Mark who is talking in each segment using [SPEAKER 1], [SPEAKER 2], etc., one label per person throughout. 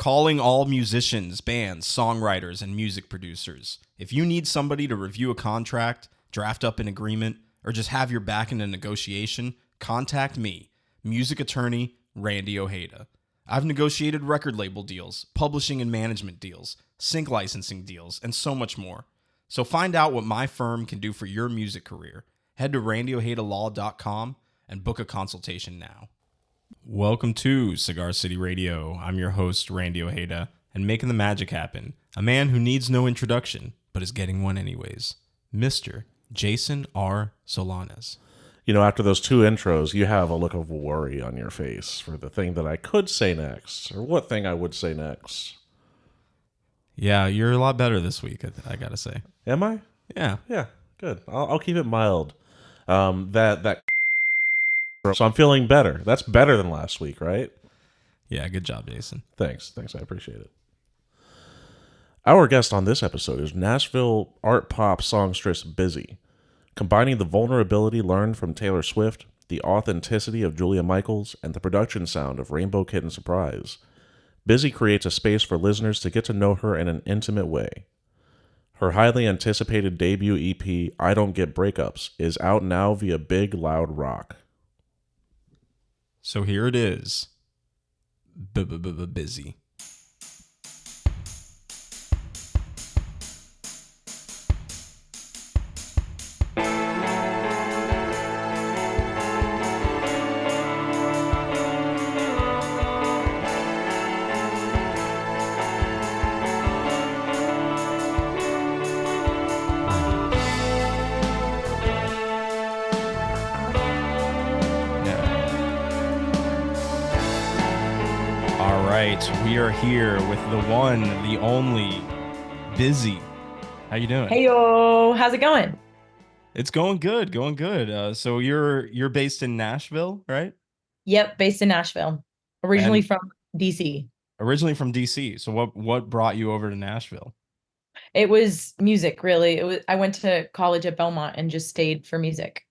[SPEAKER 1] calling all musicians, bands, songwriters, and music producers. If you need somebody to review a contract, draft up an agreement, or just have your back in a negotiation, contact me, music attorney Randy Ojeda. I've negotiated record label deals, publishing and management deals, sync licensing deals, and so much more. So find out what my firm can do for your music career. Head to randyojedalaw.com and book a consultation now. Welcome to Cigar City Radio. I'm your host, Randy Ojeda, and making the magic happen, a man who needs no introduction, but is getting one anyways, Mr. Jason R. Solanas.
[SPEAKER 2] You know, after those two intros, you have a look of worry on your face for the thing that I could say next, or what thing I would say next.
[SPEAKER 1] Yeah, you're a lot better this week, I gotta say.
[SPEAKER 2] Am I?
[SPEAKER 1] Yeah.
[SPEAKER 2] Yeah, good. I'll keep it mild. So I'm feeling better. That's better than last week, right?
[SPEAKER 1] Yeah, good job, Jason.
[SPEAKER 2] Thanks, I appreciate it. Our guest on this episode is Nashville art pop songstress Bizzy. Combining the vulnerability learned from Taylor Swift, the authenticity of Julia Michaels, and the production sound of Rainbow Kitten Surprise, Bizzy creates a space for listeners to get to know her in an intimate way. Her highly anticipated debut EP, I Don't Get Breakups, is out now via Big Loud Rock.
[SPEAKER 1] So here it is. Bizzy. We are here with the one, the only, Bizzy. How you doing?
[SPEAKER 3] Hey yo, how's it going?
[SPEAKER 1] It's going good, going good. So you're based in Nashville, right?
[SPEAKER 3] Yep, based in Nashville. Originally from DC.
[SPEAKER 1] Originally from DC. So what brought you over to Nashville?
[SPEAKER 3] It was music, really. I went to college at Belmont and just stayed for music.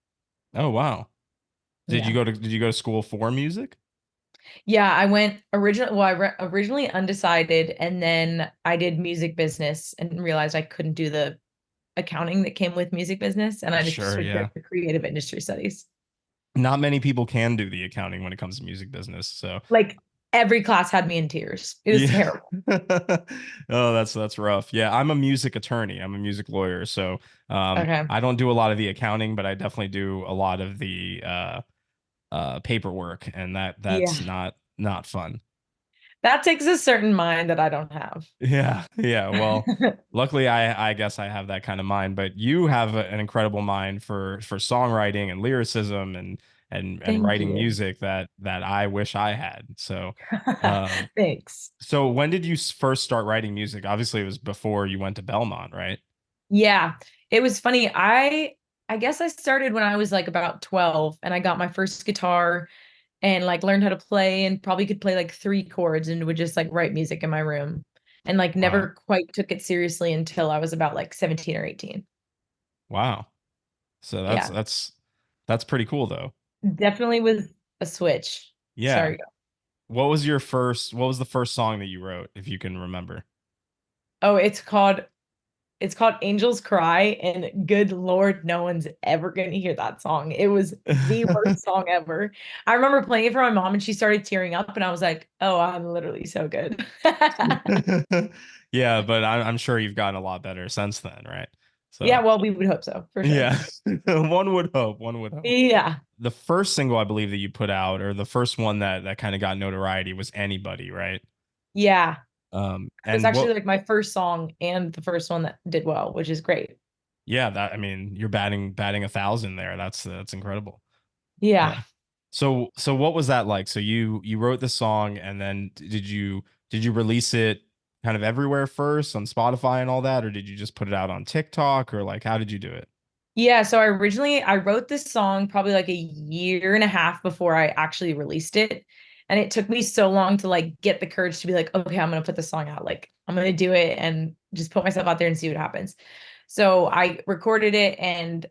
[SPEAKER 1] Oh wow. Did
[SPEAKER 3] Yeah.
[SPEAKER 1] you go to school for music?
[SPEAKER 3] Yeah, I went originally undecided, and then I did music business and realized I couldn't do the accounting that came with music business, and I just switched over to creative industry studies.
[SPEAKER 1] Not many people can do the accounting when it comes to music business, so
[SPEAKER 3] like every class had me in tears. It was terrible.
[SPEAKER 1] Oh, that's rough. Yeah, I'm a music attorney. I'm a music lawyer, so
[SPEAKER 3] Okay.
[SPEAKER 1] I don't do a lot of the accounting, but I definitely do a lot of the paperwork, and that's not fun.
[SPEAKER 3] That takes a certain mind that I don't have.
[SPEAKER 1] Yeah. Well, luckily I guess I have that kind of mind, but you have an incredible mind for songwriting and lyricism and writing music that I wish I had. So
[SPEAKER 3] thanks.
[SPEAKER 1] So when did you first start writing music? Obviously it was before you went to Belmont, right?
[SPEAKER 3] Yeah, it was funny. I guess I started when I was like about 12, and I got my first guitar and like learned how to play, and probably could play like 3 chords, and would just like write music in my room, and like never quite took it seriously until I was about like 17 or 18.
[SPEAKER 1] Wow. So that's pretty cool though.
[SPEAKER 3] Definitely was a switch.
[SPEAKER 1] Yeah.
[SPEAKER 3] Sorry.
[SPEAKER 1] What was the first song that you wrote, if you can remember?
[SPEAKER 3] Oh, it's called Angels Cry, and good Lord, no one's ever going to hear that song. It was the worst song ever. I remember playing it for my mom, and she started tearing up, and I was like, oh, I'm literally so good.
[SPEAKER 1] Yeah, but I'm sure you've gotten a lot better since then, right? So
[SPEAKER 3] yeah, well, we would hope so, for sure.
[SPEAKER 1] Yeah, one would hope.
[SPEAKER 3] Yeah.
[SPEAKER 1] The first single I believe that you put out, or the first one that kind of got notoriety, was Anybody, right?
[SPEAKER 3] Yeah.
[SPEAKER 1] And
[SPEAKER 3] it's actually like my first song and the first one that did well, which is great.
[SPEAKER 1] Yeah, I mean, you're batting 1,000 there. That's incredible.
[SPEAKER 3] Yeah.
[SPEAKER 1] So what was that like? So you wrote the song, and then did you release it kind of everywhere first on Spotify and all that, or did you just put it out on TikTok, or like how did you do it?
[SPEAKER 3] Yeah, so I wrote this song probably like a year and a half before I actually released it. And it took me so long to like get the courage to be like, okay, I'm going to put the song out. Like, I'm going to do it and just put myself out there and see what happens. So I recorded it, and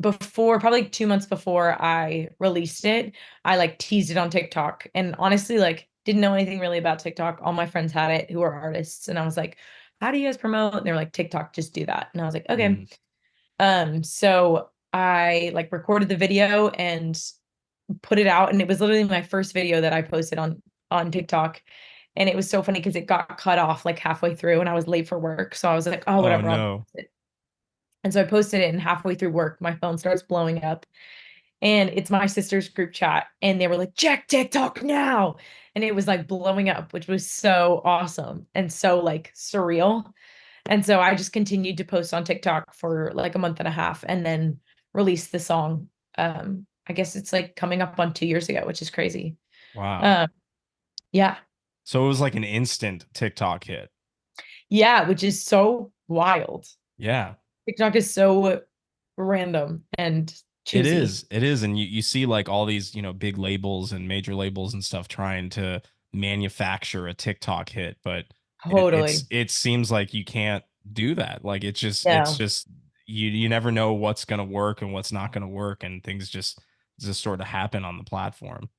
[SPEAKER 3] probably like 2 months before I released it, I like teased it on TikTok. And honestly, like Didn't know anything really about TikTok. All my friends had it who are artists. And I was like, how do you guys promote? And they were like, TikTok, just do that. And I was like, okay.
[SPEAKER 1] Mm.
[SPEAKER 3] So I like recorded the video and put it out. And it was literally my first video that I posted on TikTok. And it was so funny because it got cut off like halfway through and I was late for work. So I was like, oh,
[SPEAKER 1] Oh
[SPEAKER 3] whatever, I'll post
[SPEAKER 1] no.
[SPEAKER 3] it. And so I posted it, and halfway through work, my phone starts blowing up. And it's my sister's group chat. And they were like, check TikTok now. And it was like blowing up, which was so awesome and so like surreal. And so I just continued to post on TikTok for like a month and a half and then released the song. I guess it's like coming up on 2 years ago, which is crazy.
[SPEAKER 1] Wow.
[SPEAKER 3] Um, yeah.
[SPEAKER 1] So it was like an instant TikTok hit.
[SPEAKER 3] Yeah, which is so wild.
[SPEAKER 1] Yeah.
[SPEAKER 3] TikTok is so random and
[SPEAKER 1] It
[SPEAKER 3] choosy.
[SPEAKER 1] is. It is. And you see like all these, big labels and major labels and stuff trying to manufacture a TikTok hit, but
[SPEAKER 3] Totally.
[SPEAKER 1] it seems like you can't do that. Like it's
[SPEAKER 3] Yeah.
[SPEAKER 1] just you never know what's gonna work and what's not gonna work, and things just sort of happen on the platform,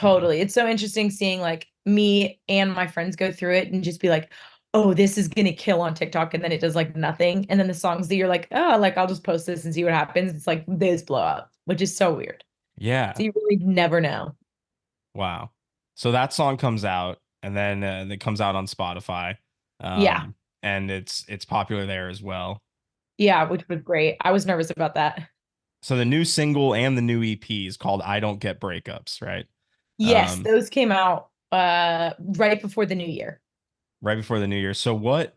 [SPEAKER 1] you know.
[SPEAKER 3] Totally. It's so interesting seeing like me and my friends go through it and just be like, oh, this is gonna kill on TikTok. And then it does like nothing. And then the songs that you're like, oh, like I'll just post this and see what happens. It's like this blow up, which is so weird. So
[SPEAKER 1] Yeah.
[SPEAKER 3] you really never know.
[SPEAKER 1] Wow. So that song comes out, and then it comes out on Spotify.
[SPEAKER 3] Yeah.
[SPEAKER 1] And it's popular there as well.
[SPEAKER 3] Yeah, which was great. I was nervous about that.
[SPEAKER 1] So the new single and the new EP is called I Don't Get Breakups, right?
[SPEAKER 3] Yes,
[SPEAKER 1] Um,
[SPEAKER 3] those came out right before the new year.
[SPEAKER 1] right before the new year. So what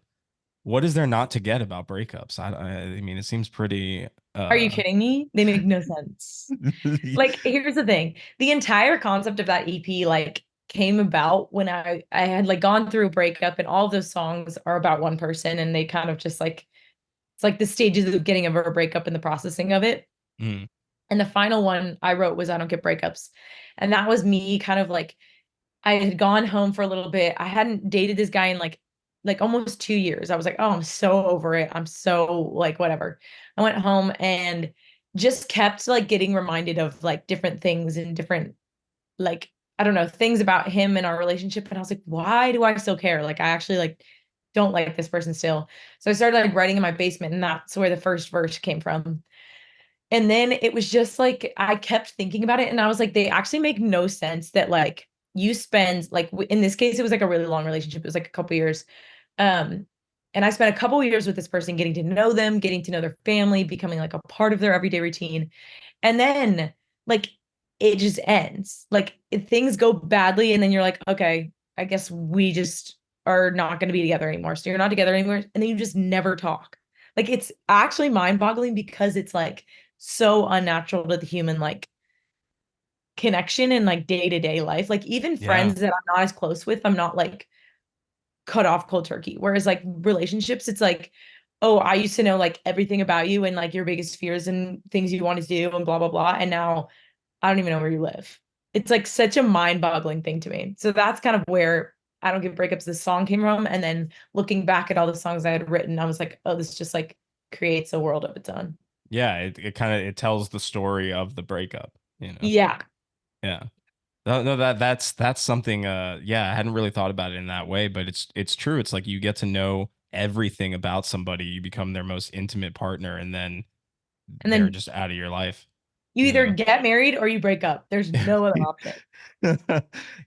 [SPEAKER 1] is there not to get about breakups? I mean, it seems pretty
[SPEAKER 3] Are you kidding me? They make no sense. Like, here's the thing. The entire concept of that EP like came about when I had like gone through a breakup and all of those songs are about one person and they kind of just like it's like the stages of getting over a breakup and the processing of it.
[SPEAKER 1] Mm,
[SPEAKER 3] And the final one I wrote was I Don't Get Breakups. And that was me kind of like I had gone home for a little bit. I hadn't dated this guy in like almost 2 years. I was like, oh, I'm so over it. I'm so like whatever. I went home and just kept like getting reminded of like different things and different like I don't know things about him and our relationship. And I was like, why do I still care? Like I actually like don't like this person still. So I started like writing in my basement, and that's where the first verse came from. And then it was just like I kept thinking about it and I was like, they actually make no sense that like you spend like in this case, it was like a really long relationship. It was like a couple years. Um, and I spent a couple years with this person, getting to know them, getting to know their family, becoming like a part of their everyday routine. And then like it just ends. Like things go badly, and then you're like, okay, I guess we just are not going to be together anymore. So you're not together anymore, and then you just never talk. Like it's actually mind-boggling because it's like so unnatural to the human like connection and like day-to-day life. Like even
[SPEAKER 1] yeah.
[SPEAKER 3] friends that I'm not as close with, I'm not like cut off cold turkey. Whereas like relationships, it's like, oh, I used to know like everything about you and like your biggest fears and things you want to do and blah blah blah. And now I don't even know where you live. It's like such a mind-boggling thing to me. So that's kind of where I Don't Give Breakups this song came from. And then looking back at all the songs I had written, I was like, oh, this just like creates a world of its own.
[SPEAKER 1] Yeah, it kind of it tells the story of the breakup.
[SPEAKER 3] Yeah.
[SPEAKER 1] Yeah. No, no, that's something yeah, I hadn't really thought about it in that way, but it's true. It's like you get to know everything about somebody, you become their most intimate partner, and then
[SPEAKER 3] And
[SPEAKER 1] they're
[SPEAKER 3] then
[SPEAKER 1] just out of your life,
[SPEAKER 3] you
[SPEAKER 1] you
[SPEAKER 3] either
[SPEAKER 1] know.
[SPEAKER 3] get married or you break up. There's no other option.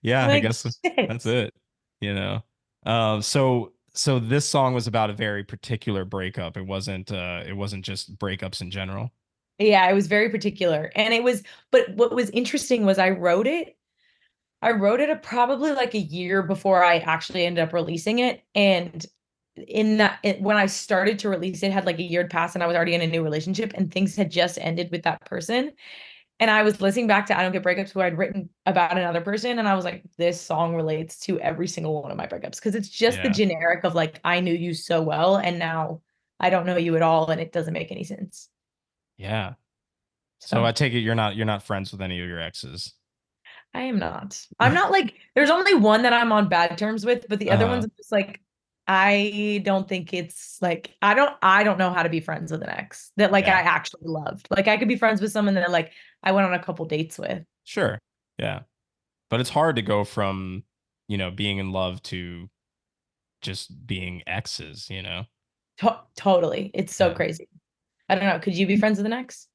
[SPEAKER 1] Yeah, I
[SPEAKER 3] Like
[SPEAKER 1] guess that's
[SPEAKER 3] shit.
[SPEAKER 1] it, you know. So this song was about a very particular breakup. It wasn't just breakups in general.
[SPEAKER 3] Yeah, it was very particular. And it was, but what was interesting was I wrote it probably like a year before I actually ended up releasing it. And when I started to release it, had like a year had passed and I was already in a new relationship and things had just ended with that person. And I was listening back to I Don't Get Breakups, who I'd written about another person. And I was like, this song relates to every single one of my breakups because it's just the
[SPEAKER 1] Yeah.
[SPEAKER 3] generic of like, I knew you so well. And now I don't know you at all. And it doesn't make any sense.
[SPEAKER 1] Yeah. So
[SPEAKER 3] So
[SPEAKER 1] I take it you're not friends with any of your exes.
[SPEAKER 3] I am not. I'm not like, there's only one that I'm on bad terms with, but the other ones
[SPEAKER 1] Uh,
[SPEAKER 3] I'm just like, I don't think it's like, I don't know how to be friends with an ex that like I
[SPEAKER 1] yeah.
[SPEAKER 3] actually loved. Like I could be friends with someone that like I went on a couple dates with.
[SPEAKER 1] Sure. Yeah. But it's hard to go from, being in love to just being exes, you know?
[SPEAKER 3] Totally. It's so
[SPEAKER 1] Yeah.
[SPEAKER 3] crazy. I don't know. Could you be friends with an ex?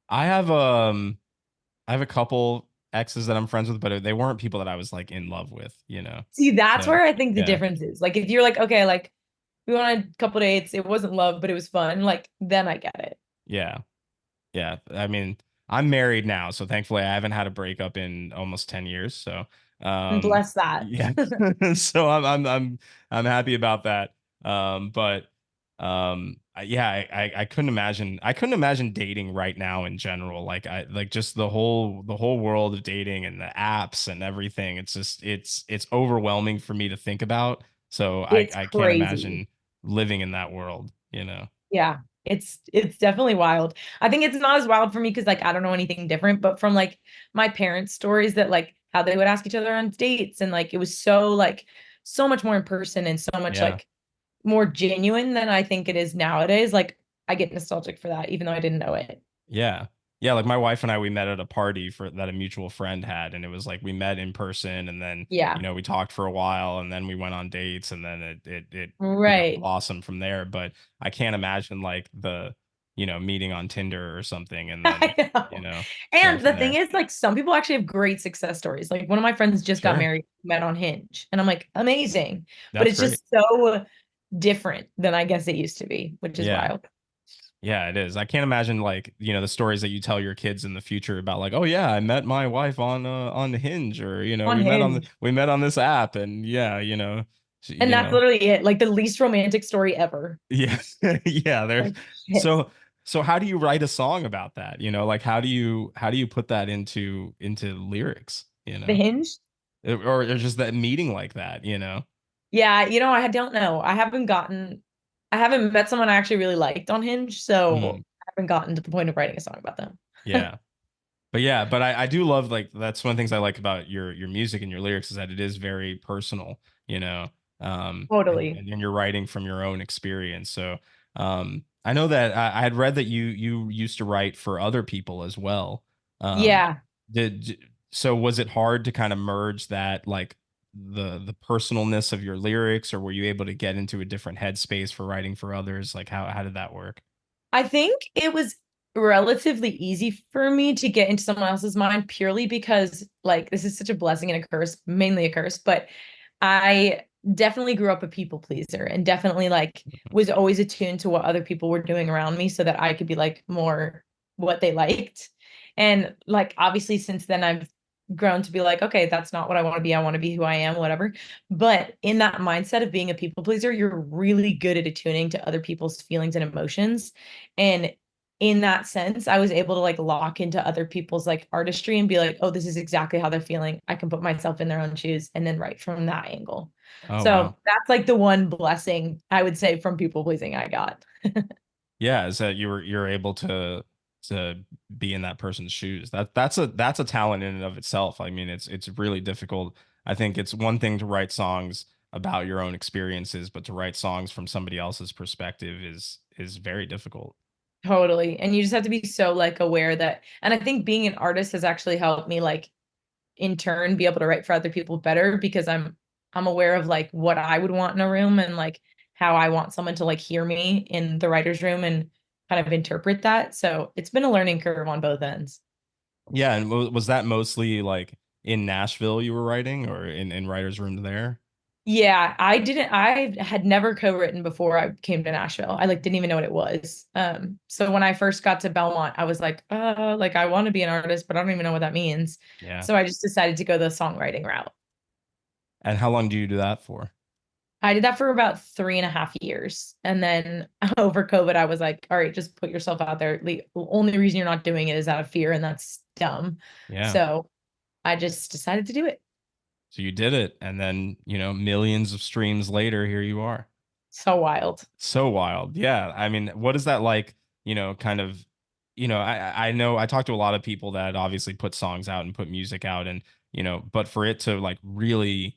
[SPEAKER 1] I have um I have a couple exes that I'm friends with, but they weren't people that I was like in love with, you know.
[SPEAKER 3] See, that's
[SPEAKER 1] So
[SPEAKER 3] where I think the
[SPEAKER 1] yeah.
[SPEAKER 3] difference is. Like, if you're like, okay, like we went on a couple dates, it wasn't love, but it was fun, like, then I get it.
[SPEAKER 1] Yeah. Yeah. I mean, I'm married now, so thankfully I haven't had a breakup in almost 10 years. So
[SPEAKER 3] And bless that.
[SPEAKER 1] yeah. So I'm happy about that. But yeah, I couldn't imagine dating right now in general. Like I like just the whole world of dating and the apps and everything. It's just it's overwhelming for me to think about. So
[SPEAKER 3] It's
[SPEAKER 1] I can't
[SPEAKER 3] crazy.
[SPEAKER 1] imagine living in that world, you know.
[SPEAKER 3] Yeah, it's definitely wild. I think it's not as wild for me because like I don't know anything different, but from like my parents' stories that like how they would ask each other on dates and like it was so like so much more in person and so much
[SPEAKER 1] Yeah.
[SPEAKER 3] like more genuine than I think it is nowadays. Like I get nostalgic for that, even though I didn't know it.
[SPEAKER 1] Yeah. Yeah, like my wife and I, we met at a party for that a mutual friend had, and it was like we met in person, and then
[SPEAKER 3] Yeah,
[SPEAKER 1] we talked for a while, and then we went on dates, and then it
[SPEAKER 3] right.
[SPEAKER 1] blossomed from there. But I can't imagine like the meeting on Tinder or something, and then
[SPEAKER 3] I know.
[SPEAKER 1] going
[SPEAKER 3] And the
[SPEAKER 1] from
[SPEAKER 3] thing
[SPEAKER 1] there.
[SPEAKER 3] is, like, some people actually have great success stories. Like, one of my friends just got
[SPEAKER 1] Sure,
[SPEAKER 3] married, met on Hinge, and I'm like, amazing. But
[SPEAKER 1] that's
[SPEAKER 3] it's
[SPEAKER 1] great.
[SPEAKER 3] just so different than I guess it used to be, which is
[SPEAKER 1] Yeah.
[SPEAKER 3] wild.
[SPEAKER 1] Yeah, it is. I can't imagine like, the stories that you tell your kids in the future about like, oh yeah, I met my wife on Hinge, or
[SPEAKER 3] On Hinge.
[SPEAKER 1] we met on this app, and yeah,
[SPEAKER 3] And that's literally it. Like the least romantic story ever.
[SPEAKER 1] yeah. Yeah, there's
[SPEAKER 3] Like, shit.
[SPEAKER 1] so so how do you write a song about that? Like how do you put that into lyrics,
[SPEAKER 3] The Hinge?
[SPEAKER 1] or just that meeting like that, you know?
[SPEAKER 3] Yeah, I don't know. I haven't met someone I actually really liked on Hinge, so
[SPEAKER 1] Mm,
[SPEAKER 3] I haven't gotten to the point of writing a song about them.
[SPEAKER 1] yeah. But yeah, but I do love like that's one of the things I like about your music and your lyrics is that it is very personal, you know.
[SPEAKER 3] Totally.
[SPEAKER 1] And you're writing from your own experience. So I know that I had read that you used to write for other people as well. Um
[SPEAKER 3] Yeah.
[SPEAKER 1] did so was it hard to kind of merge that like the personalness of your lyrics, or were you able to get into a different headspace for writing for others? Like how did that work?
[SPEAKER 3] I think it was relatively easy for me to get into someone else's mind purely because like this is such a blessing and a curse, mainly a curse, but I definitely grew up a people pleaser and definitely like was always attuned to what other people were doing around me so that I could be like more what they liked. And like obviously since then I've grown to be like, okay, that's not what I want to be. I want to be who I am, whatever. But in that mindset of being a people pleaser, you're really good at attuning to other people's feelings and emotions. And in that sense, I was able to like lock into other people's like artistry and be like, oh, this is exactly how they're feeling. I can put myself in their own shoes and then write from that angle.
[SPEAKER 1] Oh
[SPEAKER 3] So
[SPEAKER 1] wow.
[SPEAKER 3] that's like the one blessing I would say from people pleasing I got.
[SPEAKER 1] Yeah, is that you're able to be in that person's shoes. That's a talent in and of itself. I mean, it's really difficult. I think it's one thing to write songs about your own experiences, but to write songs from somebody else's perspective is very difficult.
[SPEAKER 3] Totally. And you just have to be so like aware that, and I think being an artist has actually helped me like in turn be able to write for other people better because I'm aware of like what I would want in a room and like how I want someone to like hear me in the writer's room and kind of interpret that. So it's been a learning curve on both ends.
[SPEAKER 1] Yeah, and was that mostly like in Nashville you were writing, or in writer's room there?
[SPEAKER 3] Yeah, I had never co-written before I came to Nashville. I like didn't even know what it was. So when I first got to Belmont, I was like I want to be an artist, but I don't even know what that means.
[SPEAKER 1] Yeah.
[SPEAKER 3] So I just decided to go the songwriting route.
[SPEAKER 1] And how long do you do that for?
[SPEAKER 3] I did that for about 3.5 years. And then over COVID, I was like, all right, just put yourself out there. The only reason you're not doing it is out of fear, and that's dumb.
[SPEAKER 1] Yeah.
[SPEAKER 3] So I just decided to do it.
[SPEAKER 1] So you did it, and then, millions of streams later, here you are.
[SPEAKER 3] So wild.
[SPEAKER 1] So wild. Yeah. I mean, what is that like, kind of, I know I talk to a lot of people that obviously put songs out and put music out, and, but for it to like really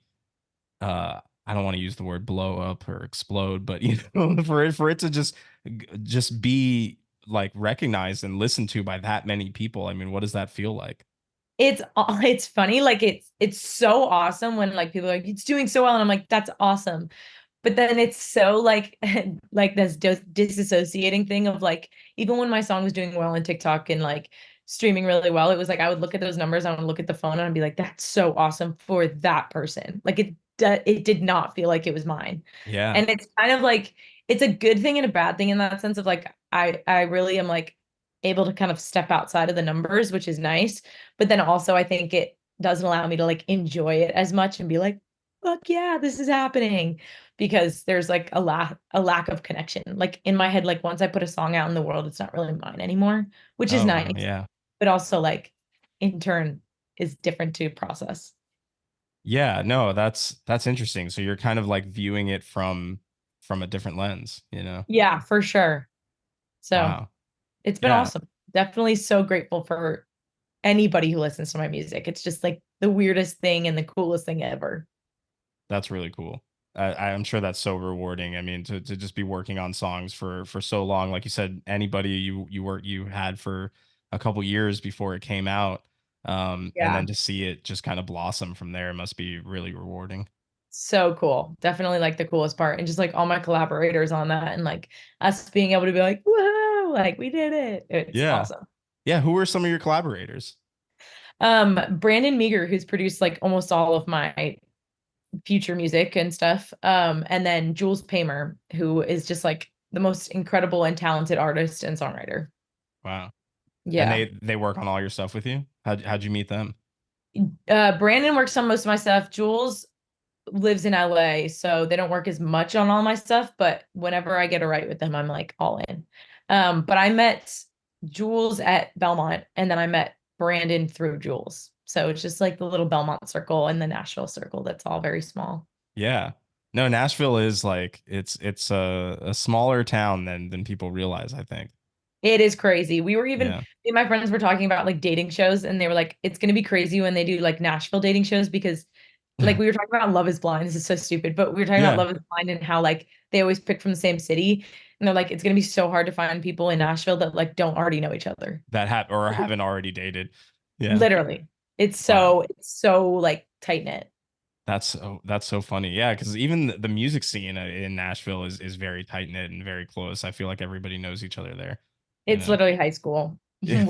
[SPEAKER 1] I don't want to use the word blow up or explode, but for it to just be like recognized and listened to by that many people. I mean, what does that feel like?
[SPEAKER 3] it's funny, like it's so awesome when like people are like it's doing so well, and I'm like that's awesome. But then it's so like like this disassociating thing of like even when my song was doing well on TikTok and like streaming really well, it was like I would look at those numbers, I would look at the phone and I'd be like, that's so awesome for that person. Like it did not feel like it was mine.
[SPEAKER 1] Yeah.
[SPEAKER 3] And it's kind of like it's a good thing and a bad thing in that sense of like I really am like able to kind of step outside of the numbers, which is nice. But then also I think it doesn't allow me to like enjoy it as much and be like, fuck yeah, this is happening because there's like a lack of connection. Like in my head, like once I put a song out in the world, it's not really mine anymore, which is
[SPEAKER 1] Oh, wow.
[SPEAKER 3] nice,
[SPEAKER 1] Yeah.
[SPEAKER 3] but also like in turn is different to process.
[SPEAKER 1] Yeah, no, that's interesting. So you're kind of like viewing it from a different lens, you know?
[SPEAKER 3] Yeah, for sure. So
[SPEAKER 1] Wow.
[SPEAKER 3] it's been
[SPEAKER 1] Yeah,
[SPEAKER 3] awesome. Definitely so grateful for anybody who listens to my music. It's just like the weirdest thing and the coolest thing ever.
[SPEAKER 1] that's really cool. I'm sure that's so rewarding. I mean, to just be working on songs for so long, like you said, anybody you had for a couple years before it came out, and
[SPEAKER 3] Yeah.
[SPEAKER 1] then to see it just kind of blossom from there must be really rewarding.
[SPEAKER 3] So cool. Definitely like the coolest part. And just like all my collaborators on that and like us being able to be like, whoa, like we did it. It's
[SPEAKER 1] Yeah,
[SPEAKER 3] awesome.
[SPEAKER 1] yeah. Who are some of your collaborators?
[SPEAKER 3] Brandon Meager, who's produced like almost all of my future music and stuff. And then Jules Paymer, who is just like the most incredible and talented artist and songwriter.
[SPEAKER 1] Wow. And
[SPEAKER 3] Yeah.
[SPEAKER 1] they work on all your stuff with you? How'd you meet them?
[SPEAKER 3] Brandon works on most of my stuff. Jules lives in LA, so they don't work as much on all my stuff, but whenever I get a write with them, I'm like all in. But I met Jules at Belmont and then I met Brandon through Jules. So it's just like the little Belmont circle and the Nashville circle that's all very small.
[SPEAKER 1] Yeah. No, Nashville is like it's a smaller town than people realize, I think.
[SPEAKER 3] It is crazy. We were even,
[SPEAKER 1] Yeah.
[SPEAKER 3] me and my friends were talking about like dating shows, and they were like, it's going to be crazy when they do like Nashville dating shows because, like, we were talking about Love is Blind. This is so stupid, but we were talking about
[SPEAKER 1] Yeah.
[SPEAKER 3] Love is Blind and how like they always pick from the same city. And they're like, it's going to be so hard to find people in Nashville that like don't already know each other.
[SPEAKER 1] That or haven't already dated. Yeah.
[SPEAKER 3] Literally.
[SPEAKER 1] Wow.
[SPEAKER 3] It's so like tight knit.
[SPEAKER 1] That's so funny. Yeah, because even the music scene in Nashville is very tight knit and very close. I feel like everybody knows each other there. You
[SPEAKER 3] It's
[SPEAKER 1] know.
[SPEAKER 3] literally high school
[SPEAKER 1] Yeah.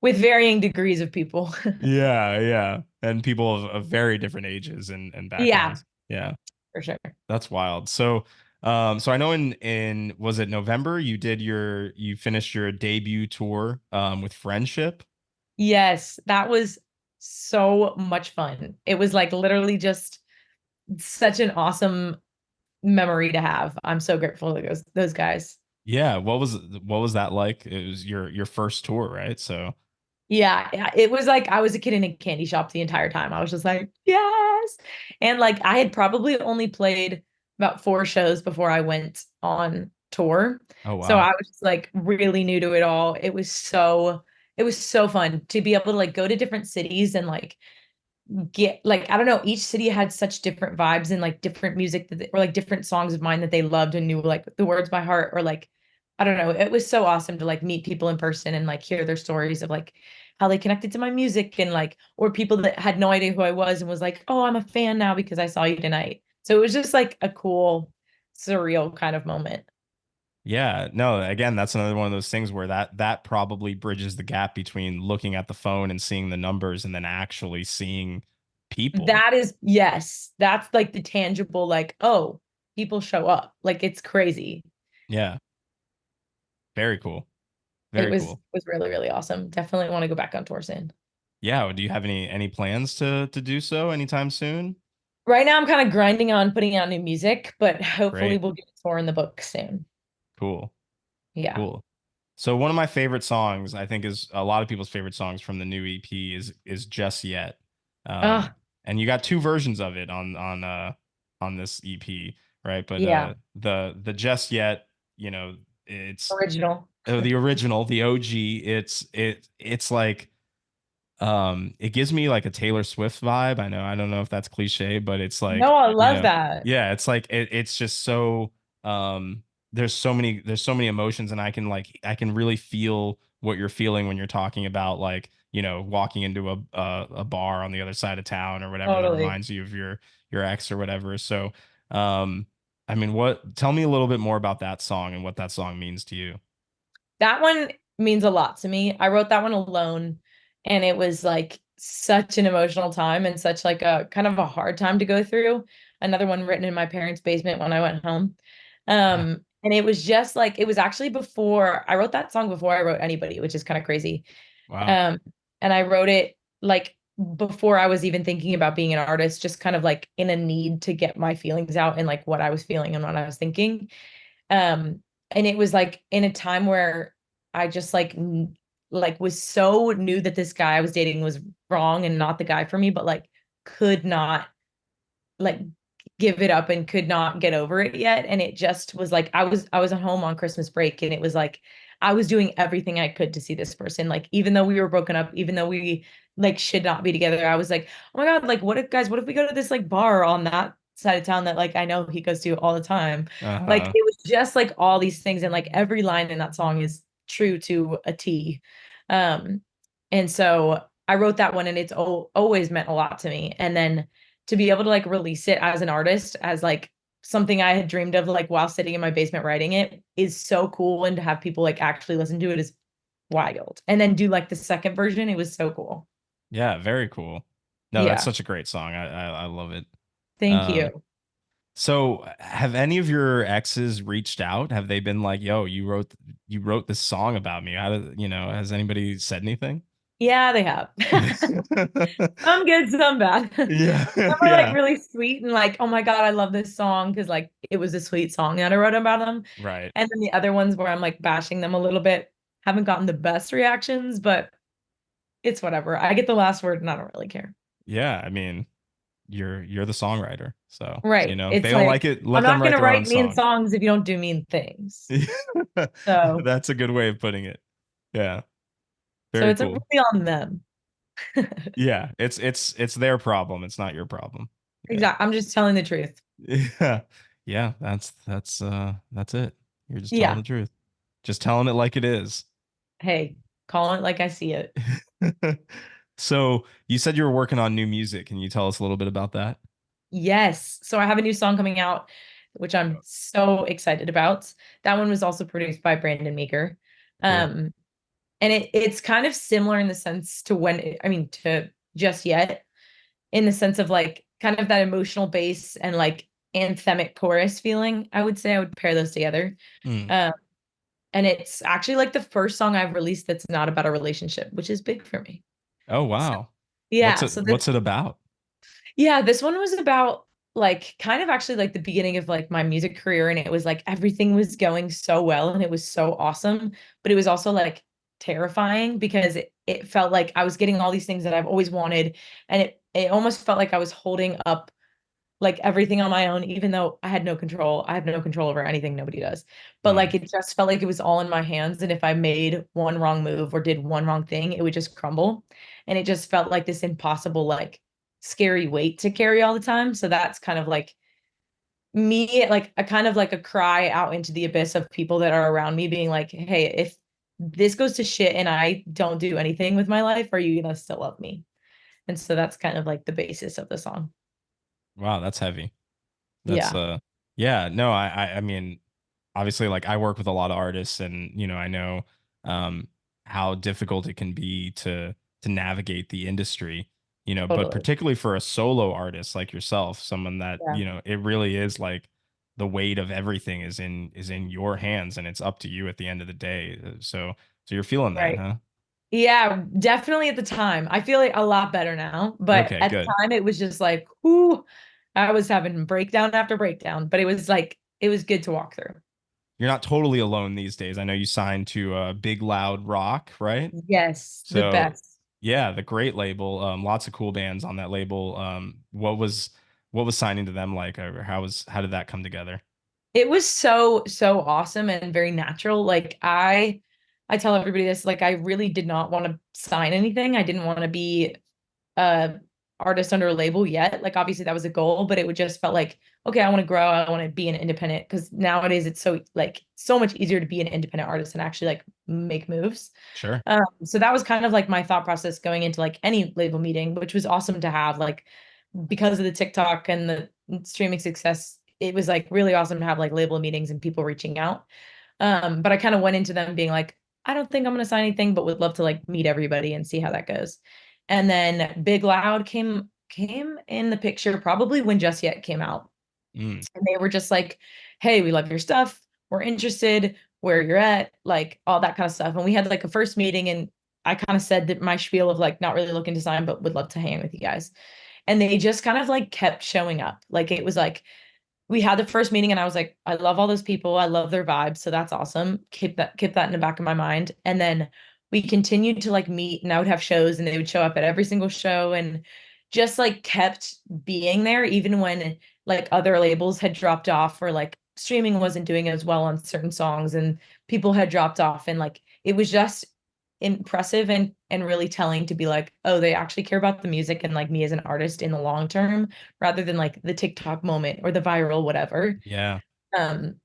[SPEAKER 3] with varying degrees of people.
[SPEAKER 1] Yeah, yeah. And people of very different ages and
[SPEAKER 3] Yeah,
[SPEAKER 1] backgrounds. Yeah.
[SPEAKER 3] for sure.
[SPEAKER 1] That's wild. So I know in was it November you finished your debut tour with Friendship?
[SPEAKER 3] Yes, that was so much fun. It was like literally just such an awesome memory to have. I'm so grateful to those guys.
[SPEAKER 1] Yeah, what was that like? It was your first tour, right? So,
[SPEAKER 3] Yeah, yeah, it was like I was a kid in a candy shop the entire time. I was just like, yes. And like I had probably only played about 4 shows before I went on tour.
[SPEAKER 1] oh
[SPEAKER 3] So
[SPEAKER 1] wow.
[SPEAKER 3] I was just like really new to it all. It was so fun to be able to like go to different cities and like get like I don't know, each city had such different vibes and like different music or like different songs of mine that they loved and knew like the words by heart or like I don't know. It was so awesome to like meet people in person and like hear their stories of like how they connected to my music and like or people that had no idea who I was and was like, "Oh, I'm a fan now because I saw you tonight." So it was just like a cool surreal kind of moment.
[SPEAKER 1] Yeah, no, again, that's another one of those things where that probably bridges the gap between looking at the phone and seeing the numbers and then actually seeing people.
[SPEAKER 3] That is yes, that's like the tangible like, "Oh, people show up." Like it's crazy.
[SPEAKER 1] Yeah, very cool.
[SPEAKER 3] It
[SPEAKER 1] Very
[SPEAKER 3] was
[SPEAKER 1] cool.
[SPEAKER 3] was really, really awesome. Definitely want to go back on tour soon.
[SPEAKER 1] Yeah, do you have any plans to do so anytime soon?
[SPEAKER 3] Right now, I'm kind of grinding on putting out new music, but hopefully
[SPEAKER 1] Great.
[SPEAKER 3] we'll get a tour in the book soon.
[SPEAKER 1] Cool.
[SPEAKER 3] Yeah.
[SPEAKER 1] Cool. So one of my favorite songs, I think is a lot of people's favorite songs from the new EP is Just Yet.
[SPEAKER 3] Ah,
[SPEAKER 1] And you got two versions of it on this EP, right? But
[SPEAKER 3] yeah.
[SPEAKER 1] the Just Yet, you know, it's
[SPEAKER 3] Original.
[SPEAKER 1] the original, the OG, it's like it gives me like a Taylor Swift vibe. I don't know if that's cliche, but it's
[SPEAKER 3] No,
[SPEAKER 1] like,
[SPEAKER 3] I love that.
[SPEAKER 1] yeah, it's like it's just so um there's so many emotions and I can really feel what you're feeling when you're talking about like, walking into a bar on the other side of town or whatever that
[SPEAKER 3] Totally.
[SPEAKER 1] reminds you of your ex or whatever. So, um, I mean, tell me a little bit more about that song and what that song means to you.
[SPEAKER 3] That one means a lot to me. I wrote that one alone, and it was like such an emotional time and such like a kind of a hard time to go through. Another one written in my parents' basement when I went home.
[SPEAKER 1] Yeah.
[SPEAKER 3] And it was just like it was actually before I wrote that song before I wrote anybody, which is kind of crazy.
[SPEAKER 1] Wow.
[SPEAKER 3] Um, and I wrote it like before I was even thinking about being an artist, just kind of like in a need to get my feelings out and like what I was feeling and what I was thinking. Um, and it was like in a time where I just like was so knew that this guy I was dating was wrong and not the guy for me, but like could not like give it up and could not get over it yet. And it just was like I was at home on Christmas break, and it was like I was doing everything I could to see this person. Like even though we were broken up, even though we like should not be together, I was like, oh my God, like what if we go to this like bar on that side of town that like I know he goes to all the time. Like
[SPEAKER 1] Uh-huh.
[SPEAKER 3] it was just like all these things, and like every line in that song is true to a T. Um and so I wrote that one, and it's always meant a lot to me. And then to be able to like release it as an artist, as like something I had dreamed of like while sitting in my basement writing it, is so cool. And to have people like actually listen to it is wild. And then do like the second version, it was so cool.
[SPEAKER 1] Yeah, very cool. No, that's
[SPEAKER 3] Yeah.
[SPEAKER 1] such a great song. I love it.
[SPEAKER 3] Thank
[SPEAKER 1] Um,
[SPEAKER 3] you.
[SPEAKER 1] so have any of your exes reached out? Have they been like, "Yo, you wrote this song about me"? Has anybody said anything?
[SPEAKER 3] Yeah, they have. Some good, some bad. Some
[SPEAKER 1] Yeah,
[SPEAKER 3] are like
[SPEAKER 1] yeah,
[SPEAKER 3] really sweet and like, oh my God, I love this song because like it was a sweet song that I wrote about them.
[SPEAKER 1] right.
[SPEAKER 3] And then the other ones where I'm like bashing them a little bit haven't gotten the best reactions, but it's whatever. I get the last word and I don't really care.
[SPEAKER 1] Yeah, I mean, you're the songwriter, so
[SPEAKER 3] Right.
[SPEAKER 1] if they
[SPEAKER 3] It's
[SPEAKER 1] don't
[SPEAKER 3] like
[SPEAKER 1] like it,
[SPEAKER 3] I'm
[SPEAKER 1] let them
[SPEAKER 3] not
[SPEAKER 1] write
[SPEAKER 3] gonna
[SPEAKER 1] their own
[SPEAKER 3] write mean
[SPEAKER 1] song.
[SPEAKER 3] songs if you don't do mean things. So
[SPEAKER 1] That's a good way of putting it. Yeah,
[SPEAKER 3] so
[SPEAKER 1] very
[SPEAKER 3] it's
[SPEAKER 1] cool.
[SPEAKER 3] really on them.
[SPEAKER 1] Yeah, it's their problem. It's not your problem. Yeah.
[SPEAKER 3] Exactly. I'm just telling the truth.
[SPEAKER 1] Yeah. Yeah, that's it. You're just telling
[SPEAKER 3] Yeah.
[SPEAKER 1] the truth. Just telling it like it is.
[SPEAKER 3] Hey, call it like I see it.
[SPEAKER 1] So, you said you were working on new music. Can you tell us a little bit about that?
[SPEAKER 3] Yes. So I have a new song coming out, which I'm so excited about. That one was also produced by Brandon Meeker.
[SPEAKER 1] Cool.
[SPEAKER 3] Um, and it's kind of similar in the sense to I mean, to Just Yet, in the sense of like kind of that emotional bass and like anthemic chorus feeling. I would say I would pair those together.
[SPEAKER 1] Mm.
[SPEAKER 3] Um, and it's actually like the first song I've released that's not about a relationship, which is big for me.
[SPEAKER 1] Oh,
[SPEAKER 3] So
[SPEAKER 1] wow. What's
[SPEAKER 3] yeah,
[SPEAKER 1] it what's it about?
[SPEAKER 3] yeah, this one was about like kind of actually like the beginning of like my music career, and it was like everything was going so well and it was so awesome, but it was also like terrifying because it felt like I was getting all these things that I've always wanted, and it almost felt like I was holding up like everything on my own, even though I had no control. I have no control over anything, nobody does. But
[SPEAKER 1] Mm.
[SPEAKER 3] like it just felt like it was all in my hands. And if I made one wrong move or did one wrong thing, it would just crumble. And it just felt like this impossible, like scary weight to carry all the time. So that's kind of like me, like a kind of like a cry out into the abyss of people that are around me, being like, hey, if this goes to shit and I don't do anything with my life, are you gonna still love me? And so that's kind of like the basis of the song.
[SPEAKER 1] Wow, that's heavy. That's
[SPEAKER 3] Yeah,
[SPEAKER 1] yeah, no, I mean, obviously, like, I work with a lot of artists, and I know how difficult it can be to navigate the industry, but
[SPEAKER 3] totally.
[SPEAKER 1] particularly for a solo artist like yourself, someone that,
[SPEAKER 3] Yeah.
[SPEAKER 1] it really is like the weight of everything is in your hands, and it's up to you at the end of the day. So you're feeling that,
[SPEAKER 3] Right.
[SPEAKER 1] huh?
[SPEAKER 3] Yeah, definitely at the time. I feel like a lot better now, but
[SPEAKER 1] Okay,
[SPEAKER 3] at the
[SPEAKER 1] good.
[SPEAKER 3] time it was just like, whoo, I was having breakdown after breakdown, but it was like it was good to walk through.
[SPEAKER 1] You're not totally alone these days. I know you signed to Big Loud Rock, right?
[SPEAKER 3] Yes, the
[SPEAKER 1] So
[SPEAKER 3] best.
[SPEAKER 1] yeah, the great label. Lots of cool bands on that label. What was signing to them like, or how did that come together?
[SPEAKER 3] It was so awesome and very natural. Like I tell everybody this, like I really did not want to sign anything. I didn't want to be uh artist under a label yet. Like obviously that was a goal, but it would just felt like, okay, I want to grow. I want to be an independent because nowadays it's so like so much easier to be an independent artist and actually like make moves.
[SPEAKER 1] Sure.
[SPEAKER 3] So that was kind of like my thought process going into like any label meeting, which was awesome to have. Like because of the TikTok and the streaming success, it was like really awesome to have like label meetings and people reaching out. But I kind of went into them being like, I don't think I'm gonna sign anything, but would love to like meet everybody and see how that goes. And then Big Loud came in the picture probably when Just Yet came out.
[SPEAKER 1] Mm.
[SPEAKER 3] And they were just like, hey, we love your stuff. We're interested where you're at, like all that kind of stuff. And we had like a first meeting and I kind of said that my spiel of like not really looking to sign, but would love to hang with you guys. And they just kind of like kept showing up. Like it was like we had the first meeting and I was like, I love all those people. I love their vibes. So that's awesome. Keep that in the back of my mind. And then we continued to like meet and I would have shows and they would show up at every single show and just like kept being there even when like other labels had dropped off or like streaming wasn't doing as well on certain songs and people had dropped off and like it was just impressive and really telling to be like, oh, they actually care about the music and like me as an artist in the long term rather than like the TikTok moment or the viral whatever.
[SPEAKER 1] Yeah.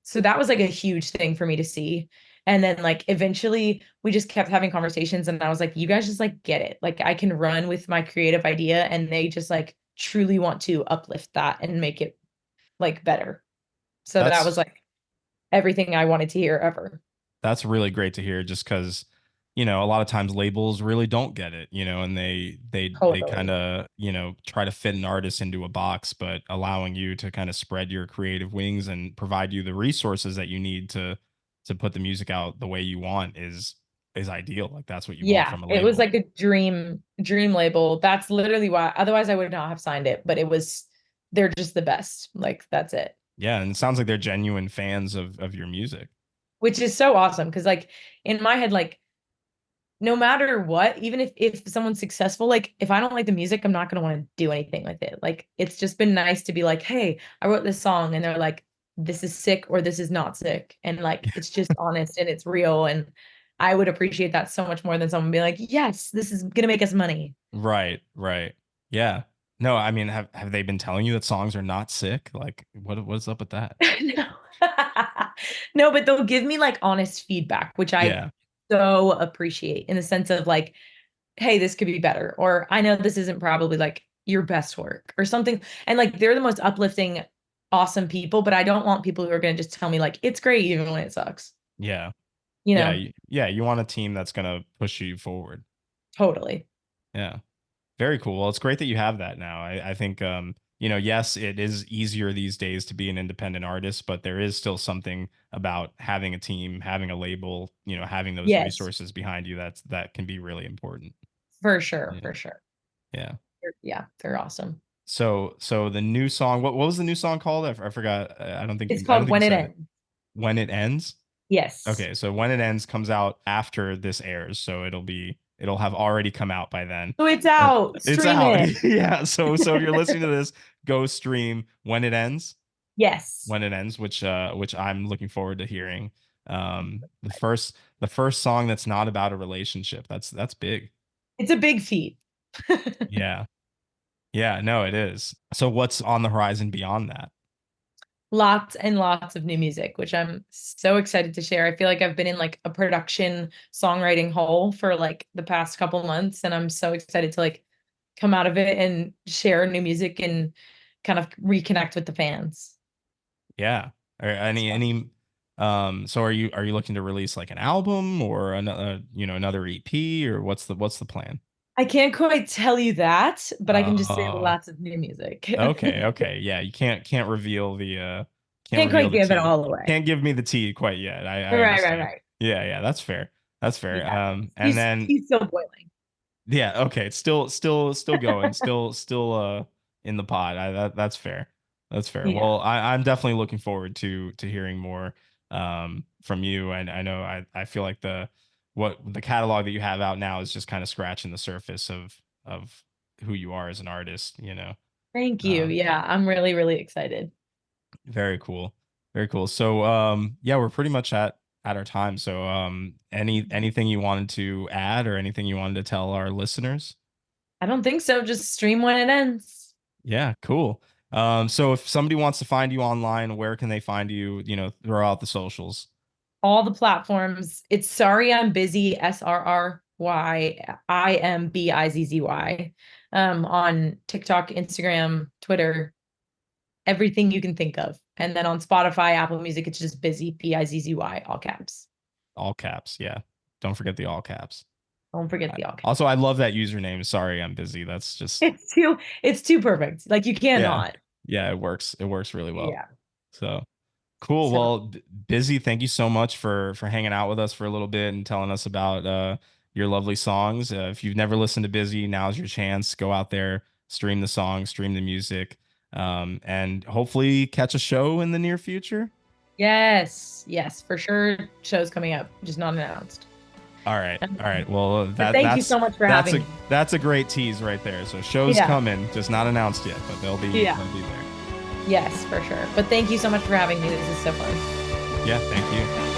[SPEAKER 3] So that was like a huge thing for me to see. And then like eventually we just kept having conversations and I was like, you guys just like get it. Like I can run with my creative idea and they just like truly want to uplift that and make it like better. So that was
[SPEAKER 1] That's
[SPEAKER 3] like everything I wanted to hear ever.
[SPEAKER 1] that's really great to hear just because a lot of times labels really don't get it, and they kind
[SPEAKER 3] Totally.
[SPEAKER 1] of try to fit an artist into a box, but allowing you to kind of spread your creative wings and provide you the resources that you need to put the music out the way you want is ideal. Like that's what you want
[SPEAKER 3] Yeah,
[SPEAKER 1] from a
[SPEAKER 3] it was
[SPEAKER 1] label.
[SPEAKER 3] like a dream label. That's literally why otherwise I would not have signed it, but it was they're just the best. Like that's it.
[SPEAKER 1] Yeah, and it sounds like they're genuine fans of your music.
[SPEAKER 3] Which is so awesome because like in my head like no matter what, even if someone's successful, like if I don't like the music, I'm not going to want to do anything with it. Like it's just been nice to be like, "Hey, I wrote this song." And they're like, "This is sick or this is not sick." And like it's just honest and it's real and I would appreciate that so much more than someone being like, "Yes, this is going to make us money."
[SPEAKER 1] Right, right. Yeah. No, I mean, have they been telling you that songs are not sick? Like, what's up with that?
[SPEAKER 3] No. No, but they'll give me like honest feedback, which I
[SPEAKER 1] Yeah,
[SPEAKER 3] so appreciate in the sense of like, hey, this could be better, or I know this isn't probably like your best work or something. And like they're the most uplifting, awesome people, but I don't want people who are going to just tell me like it's great even when it sucks.
[SPEAKER 1] yeah,
[SPEAKER 3] You
[SPEAKER 1] yeah,
[SPEAKER 3] know,
[SPEAKER 1] yeah. You want a team that's gonna push you forward.
[SPEAKER 3] totally.
[SPEAKER 1] Yeah. Very cool. Well, it's great that you have that now. I think, yes, it is easier these days to be an independent artist, but there is still something about having a team, having a label, having those
[SPEAKER 3] Yes,
[SPEAKER 1] resources behind you that can be really important.
[SPEAKER 3] for sure,
[SPEAKER 1] Yeah.
[SPEAKER 3] for sure.
[SPEAKER 1] Yeah.
[SPEAKER 3] Yeah, they're awesome.
[SPEAKER 1] So the new song, what was the new song called? I forgot.
[SPEAKER 3] It's
[SPEAKER 1] I don't
[SPEAKER 3] called
[SPEAKER 1] think you
[SPEAKER 3] When It
[SPEAKER 1] said it.
[SPEAKER 3] Ends.
[SPEAKER 1] When It Ends.
[SPEAKER 3] Yes.
[SPEAKER 1] Okay. So When It Ends comes out after this airs. So it'll have already come out by then.
[SPEAKER 3] So it's
[SPEAKER 1] But
[SPEAKER 3] out.
[SPEAKER 1] it's
[SPEAKER 3] Stream
[SPEAKER 1] out.
[SPEAKER 3] it.
[SPEAKER 1] Yeah. So if you're listening to this, go stream When It Ends.
[SPEAKER 3] Yes.
[SPEAKER 1] When It Ends, which I'm looking forward to hearing. The first song that's not about a relationship. That's big.
[SPEAKER 3] It's a big feat.
[SPEAKER 1] Yeah. Yeah, no, it is. So what's on the horizon beyond that?
[SPEAKER 3] Lots and lots of new music, which I'm so excited to share. I feel like I've been in like a production songwriting hole for like the past couple months, and I'm so excited to like come out of it and share new music and kind of reconnect with the fans.
[SPEAKER 1] Yeah. Or so are you looking to release like an album or another EP, or what's the plan?
[SPEAKER 3] I can't quite tell you that, but I can just say
[SPEAKER 1] Uh
[SPEAKER 3] lots of new music.
[SPEAKER 1] okay, okay. Yeah, you can't reveal the can't
[SPEAKER 3] Can't
[SPEAKER 1] reveal
[SPEAKER 3] quite
[SPEAKER 1] the
[SPEAKER 3] give it
[SPEAKER 1] tea.
[SPEAKER 3] all away.
[SPEAKER 1] Can't give me the tea quite yet. I
[SPEAKER 3] Right, right,
[SPEAKER 1] understand.
[SPEAKER 3] right.
[SPEAKER 1] Yeah, yeah, that's fair. That's fair.
[SPEAKER 3] Yeah.
[SPEAKER 1] And then
[SPEAKER 3] He's still boiling.
[SPEAKER 1] yeah, okay, it's still going, still in the pod. That's fair. That's fair.
[SPEAKER 3] Yeah.
[SPEAKER 1] Well, I'm definitely looking forward to hearing more from you. And I know I feel like the catalog that you have out now is just kind of scratching the surface of who you are as an artist,
[SPEAKER 3] Thank you.
[SPEAKER 1] Um,
[SPEAKER 3] Yeah, I'm really, really excited.
[SPEAKER 1] very cool. Very cool. So yeah, we're pretty much at our time. So anything you wanted to add or anything you wanted to tell our listeners?
[SPEAKER 3] I don't think so. Just stream when it ends.
[SPEAKER 1] Yeah, cool. So if somebody wants to find you online, where can they find you? You know, throw out the socials.
[SPEAKER 3] All the platforms. It's Sorry I'm Busy, SRRYIMBIZZY. On TikTok, Instagram, Twitter, everything you can think of. And then on Spotify, Apple Music, it's just Bizzy, BIZZY, all caps.
[SPEAKER 1] All caps. Yeah. Don't forget the all caps.
[SPEAKER 3] Don't forget the all caps.
[SPEAKER 1] Also, I love that username. Sorry, I'm busy. That's just
[SPEAKER 3] It's too perfect. Like you
[SPEAKER 1] yeah.
[SPEAKER 3] cannot.
[SPEAKER 1] Yeah, it works. It works really well.
[SPEAKER 3] Yeah.
[SPEAKER 1] So cool.
[SPEAKER 3] So
[SPEAKER 1] Well, Busy, thank you so much for hanging out with us for a little bit and telling us about your lovely songs. If you've never listened to Busy, now's your chance. Go out there, stream the songs, stream the music, and hopefully catch a show in the near future.
[SPEAKER 3] yes, yes, for sure. Show's coming up, just not announced.
[SPEAKER 1] All right. All right. Well,
[SPEAKER 3] But thank you so much for
[SPEAKER 1] that's
[SPEAKER 3] having
[SPEAKER 1] a
[SPEAKER 3] me.
[SPEAKER 1] that's a great tease right there. So shows
[SPEAKER 3] Yeah.
[SPEAKER 1] coming, just not announced yet, but they'll be there.
[SPEAKER 3] Yes, for sure. But thank you so much for having me. This is so fun.
[SPEAKER 1] Yeah, thank you.